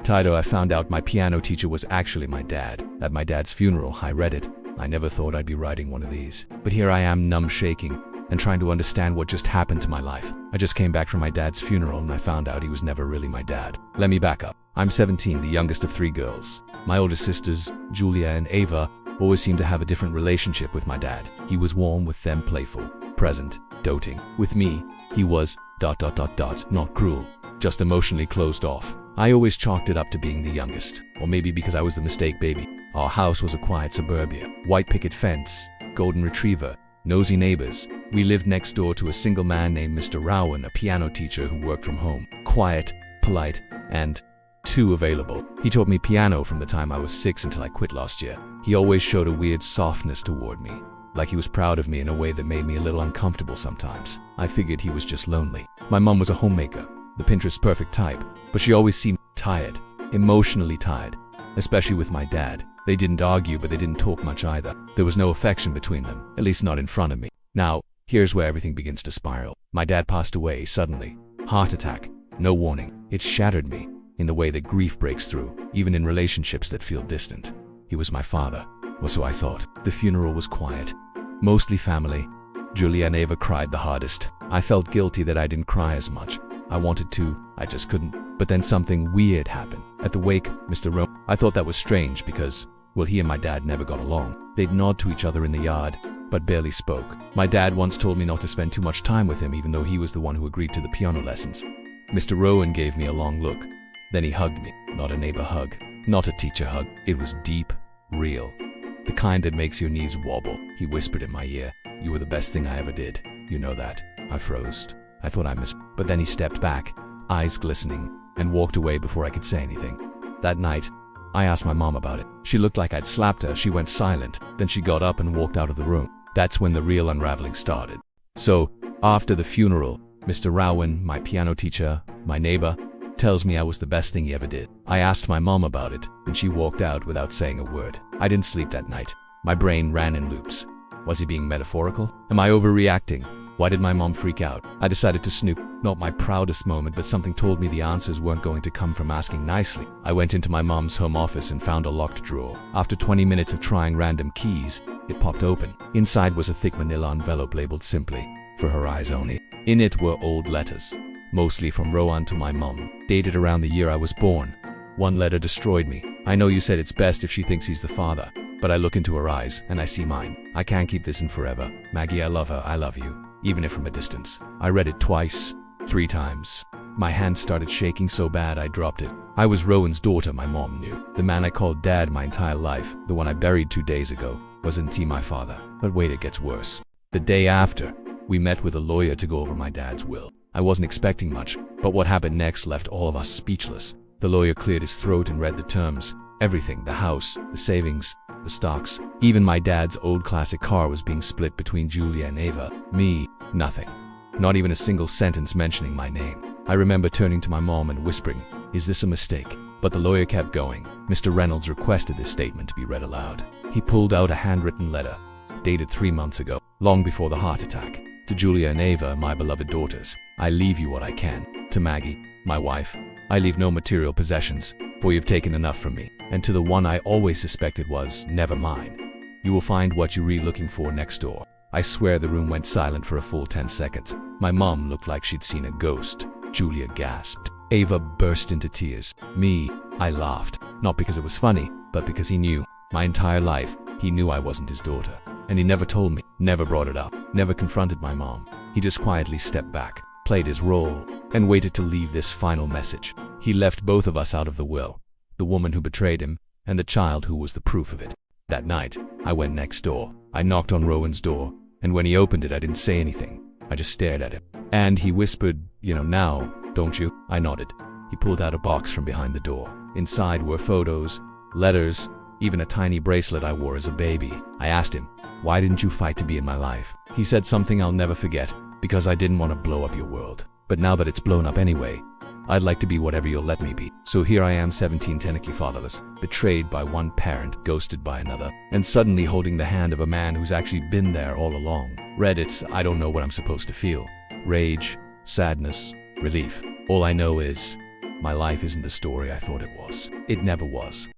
Title, I found out my piano teacher was actually my dad. At my dad's funeral, I read it. I never thought I'd be writing one of these. But here I am, numb, shaking, and trying to understand what just happened to my life. I just came back from my dad's funeral and I found out he was never really my dad. Let me back up. I'm 17, the youngest of 3 girls. My older sisters, Julia and Ava, always seemed to have a different relationship with my dad. He was warm with them, playful, present, doting. With me, he was ... not cruel, just emotionally closed off. I always chalked it up to being the youngest, or maybe because I was the mistake baby. Our house was a quiet suburbia, white picket fence, golden retriever, nosy neighbors. We lived next door to a single man named Mr. Rowan, a piano teacher who worked from home. Quiet, polite, and too available. He taught me piano from the time I was 6 until I quit last year. He always showed a weird softness toward me, like he was proud of me in a way that made me a little uncomfortable sometimes. I figured he was just lonely. My mom was a homemaker, the Pinterest perfect type, but she always seemed tired, emotionally tired, especially with my dad. They didn't argue, but they didn't talk much either. There was no affection between them, at least not in front of me. Now, here's where everything begins to spiral. My dad passed away suddenly. Heart attack. No warning. It shattered me in the way that grief breaks through, even in relationships that feel distant. He was my father, or so I thought. The funeral was quiet, mostly family. Julia and Ava cried the hardest. I felt guilty that I didn't cry as much. I wanted to, I just couldn't. But then something weird happened. At the wake, Mr. Rowan, I thought that was strange because, well, he and my dad never got along. They'd nod to each other in the yard, but barely spoke. My dad once told me not to spend too much time with him, even though he was the one who agreed to the piano lessons. Mr. Rowan gave me a long look. Then he hugged me. Not a neighbor hug, not a teacher hug. It was deep, real, the kind that makes your knees wobble. He whispered in my ear, "You were the best thing I ever did. You know that." I froze. I thought I missed, but then he stepped back, eyes glistening, and walked away before I could say anything. That night, I asked my mom about it. She looked like I'd slapped her. She went silent. Then she got up and walked out of the room. That's when the real unraveling started. So, after the funeral, Mr. Rowan, my piano teacher, my neighbor, tells me I was the best thing he ever did. I asked my mom about it, and she walked out without saying a word. I didn't sleep that night. My brain ran in loops. Was he being metaphorical? Am I overreacting? Why did my mom freak out? I decided to snoop. Not my proudest moment, but something told me the answers weren't going to come from asking nicely. I went into my mom's home office and found a locked drawer. After 20 minutes of trying random keys, it popped open. Inside was a thick manila envelope labeled simply, "For her eyes only." In it were old letters, mostly from Rowan to my mom, dated around the year I was born. One letter destroyed me. "I know you said it's best if she thinks he's the father, but I look into her eyes and I see mine. I can't keep this in forever. Maggie, I love her, I love you, even if from a distance." I read it twice, 3 times. My hand started shaking so bad I dropped it. I was Rowan's daughter, my mom knew. The man I called dad my entire life, the one I buried 2 days ago, wasn't my father. But wait, it gets worse. The day after, we met with a lawyer to go over my dad's will. I wasn't expecting much, but what happened next left all of us speechless. The lawyer cleared his throat and read the terms. Everything, the house, the savings, the stocks. Even my dad's old classic car was being split between Julia and Ava. Me, nothing. Not even a single sentence mentioning my name. I remember turning to my mom and whispering, "Is this a mistake?" But the lawyer kept going. Mr. Reynolds requested this statement to be read aloud. He pulled out a handwritten letter, dated 3 months ago, long before the heart attack. "To Julia and Ava, my beloved daughters, I leave you what I can. To Maggie, my wife, I leave no material possessions, for you've taken enough from me. And to the one I always suspected was never mine, you will find what you're really looking for next door." I swear the room went silent for a full 10 seconds. My mom looked like she'd seen a ghost. Julia gasped. Ava burst into tears. Me, I laughed. Not because it was funny, but because he knew. My entire life, he knew I wasn't his daughter. And he never told me, never brought it up, never confronted my mom. He just quietly stepped back, played his role, and waited to leave this final message. He left both of us out of the will. The woman who betrayed him, and the child who was the proof of it. That night, I went next door. I knocked on Rowan's door, and when he opened it, I didn't say anything. I just stared at him. And he whispered, "You know now, don't you?" I nodded. He pulled out a box from behind the door. Inside were photos, letters, even a tiny bracelet I wore as a baby. I asked him, "Why didn't you fight to be in my life?" He said something I'll never forget, "Because I didn't want to blow up your world. But now that it's blown up anyway, I'd like to be whatever you'll let me be." So here I am, 17, technically fatherless, betrayed by one parent, ghosted by another, and suddenly holding the hand of a man who's actually been there all along. Reddit, I don't know what I'm supposed to feel. Rage, sadness, relief. All I know is, My life isn't the story I thought it was. It never was.